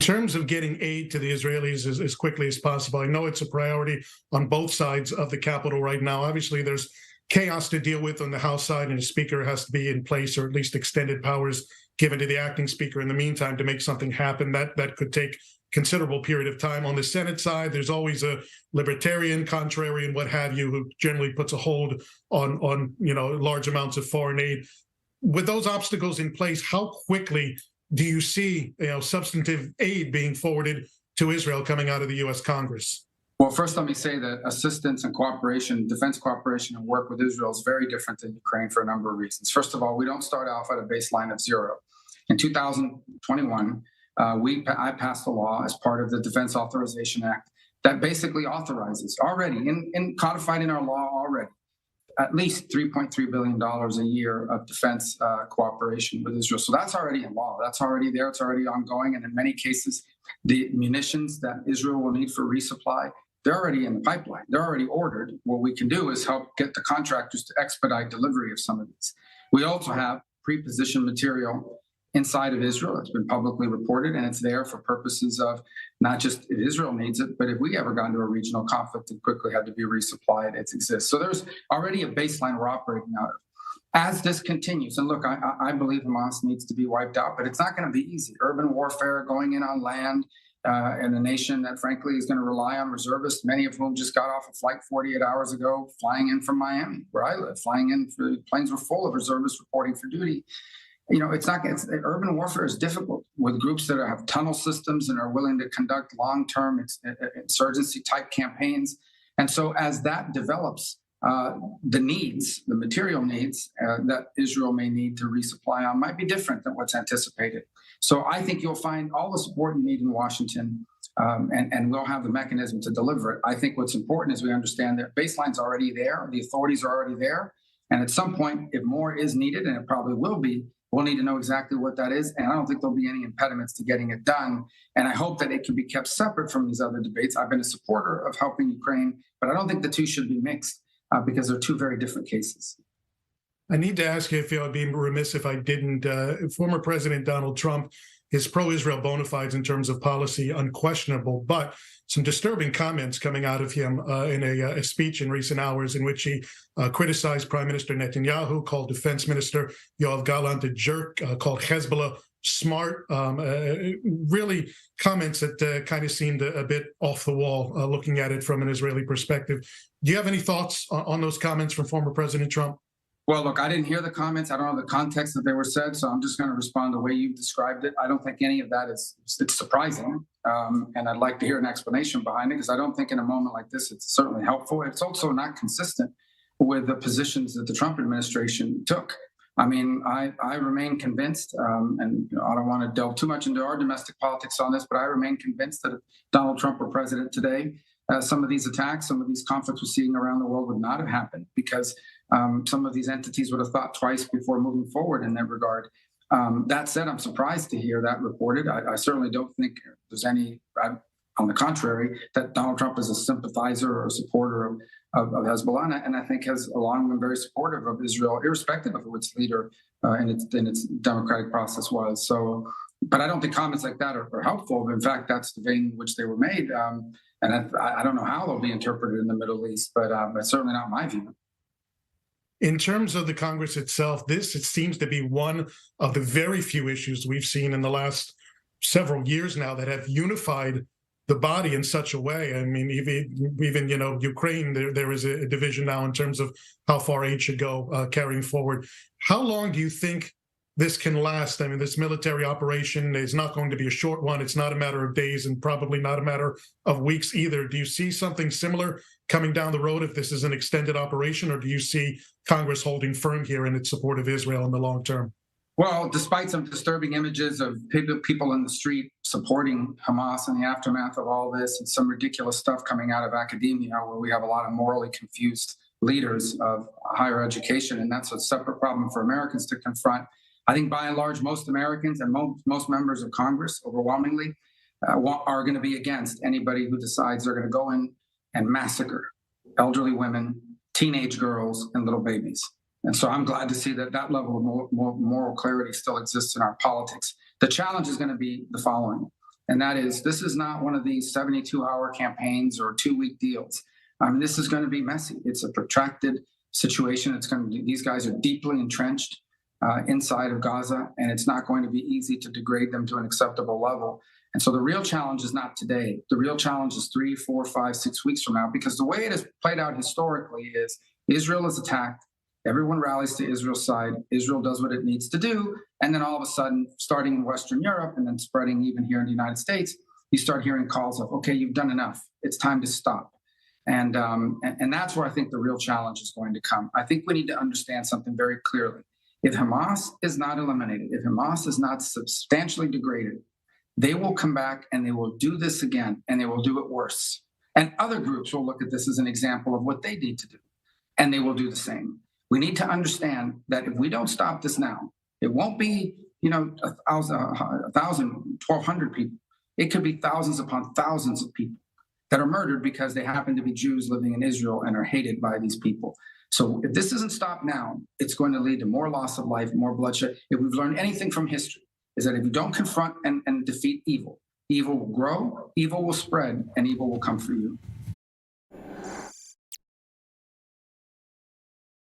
In terms of getting aid to the Israelis as quickly as possible, I know it's a priority on both sides of the Capitol right now. Obviously, there's chaos to deal with on the House side, and a speaker has to be in place, or at least extended powers given to the acting speaker in the meantime to make something happen. That could take considerable period of time. On the Senate side, there's always a libertarian, contrarian, what have you, who generally puts a hold on large amounts of foreign aid. With those obstacles in place, how quickly do you see substantive aid being forwarded to Israel coming out of the U.S. Congress? Well, first, let me say that assistance and cooperation, defense cooperation and work with Israel is very different than Ukraine for a number of reasons. First of all, we don't start off at a baseline of zero. In 2021, I passed a law as part of the Defense Authorization Act that basically authorizes already, codified in our law already, at least $3.3 billion a year of defense cooperation with Israel. So that's already in law. That's already there. It's already ongoing. And in many cases, the munitions that Israel will need for resupply, they're already in the pipeline. They're already ordered. What we can do is help get the contractors to expedite delivery of some of these. We also have pre-positioned material inside of Israel. It's been publicly reported, and it's there for purposes of not just if Israel needs it, but if we ever got into a regional conflict and quickly had to be resupplied, it exists. So there's already a baseline we're operating out of. As this continues, and look, I believe Hamas needs to be wiped out, but it's not going to be easy. Urban warfare, going in on land, in a nation that, frankly, is going to rely on reservists, many of whom just got off a flight 48 hours ago, flying in from Miami, where I live, planes were full of reservists reporting for duty. Urban warfare is difficult with groups that have tunnel systems and are willing to conduct long-term insurgency type campaigns. And so as that develops, the material needs that Israel may need to resupply on might be different than what's anticipated. So I think you'll find all the support you need in Washington, and we'll have the mechanism to deliver it. I think what's important is we understand that baseline's already there, the authorities are already there, and at some point, if more is needed, and it probably will be, we'll need to know exactly what that is, and I don't think there'll be any impediments to getting it done. And I hope that it can be kept separate from these other debates. I've been a supporter of helping Ukraine, but I don't think the two should be mixed because they're two very different cases. I need to ask you, if I'd be remiss if I didn't. Former President Donald Trump, his pro-Israel bona fides in terms of policy, unquestionable, but some disturbing comments coming out of him in a speech in recent hours in which he criticized Prime Minister Netanyahu, called Defense Minister Yoav Gallant a jerk, called Hezbollah smart, really comments that kind of seemed a bit off the wall, looking at it from an Israeli perspective. Do you have any thoughts on those comments from former President Trump? Well, look, I didn't hear the comments. I don't know the context that they were said, so I'm just going to respond the way you described it. I don't think any of that it's surprising, and I'd like to hear an explanation behind it, because I don't think in a moment like this it's certainly helpful. It's also not consistent with the positions that the Trump administration took. I mean, I remain convinced, and I don't want to delve too much into our domestic politics on this, but I remain convinced that if Donald Trump were president today, some of these attacks, some of these conflicts we're seeing around the world would not have happened, because some of these entities would have thought twice before moving forward in that regard. That said, I'm surprised to hear that reported. I certainly don't think there's any, on the contrary, that Donald Trump is a sympathizer or a supporter of Hezbollah, and I think has long been very supportive of Israel, irrespective of who its leader in its democratic process was. So, but I don't think comments like that are helpful. In fact, that's the vein in which they were made. And I don't know how they'll be interpreted in the Middle East, but certainly not my view. In terms of the Congress itself, it seems to be one of the very few issues we've seen in the last several years now that have unified the body in such a way. I mean, even Ukraine, there is a division now in terms of how far aid should go carrying forward. How long do you think this can last? I mean, this military operation is not going to be a short one. It's not a matter of days, and probably not a matter of weeks either. Do you see something similar coming down the road if this is an extended operation, or do you see Congress holding firm here in its support of Israel in the long term? Well, despite some disturbing images of people in the street supporting Hamas in the aftermath of all this, and some ridiculous stuff coming out of academia where we have a lot of morally confused leaders of higher education, and that's a separate problem for Americans to confront. I think by and large, most Americans and most members of Congress overwhelmingly are going to be against anybody who decides they're going to go in and massacre elderly women, teenage girls, and little babies. And so I'm glad to see that level of moral clarity still exists in our politics. The challenge is going to be the following, And that is, this is not one of these 72-hour campaigns or 2-week deals. This is going to be messy. It's a protracted situation. These guys are deeply entrenched inside of Gaza, and it's not going to be easy to degrade them to an acceptable level. And so the real challenge is not today. The real challenge is 3, 4, 5, 6 weeks from now, because the way it has played out historically is Israel is attacked. Everyone rallies to Israel's side. Israel does what it needs to do. And then all of a sudden, starting in Western Europe and then spreading even here in the United States, you start hearing calls of, okay, you've done enough. It's time to stop. And that's where I think the real challenge is going to come. I think we need to understand something very clearly. If Hamas is not eliminated, if Hamas is not substantially degraded, they will come back and they will do this again, and they will do it worse. And other groups will look at this as an example of what they need to do, and they will do the same. We need to understand that if we don't stop this now, it won't be, 1,000, 1,200 people. It could be thousands upon thousands of people that are murdered because they happen to be Jews living in Israel and are hated by these people. So if this isn't stopped now, it's going to lead to more loss of life, more bloodshed. If we've learned anything from history, is that if you don't confront and defeat evil, evil will grow, evil will spread, and evil will come for you.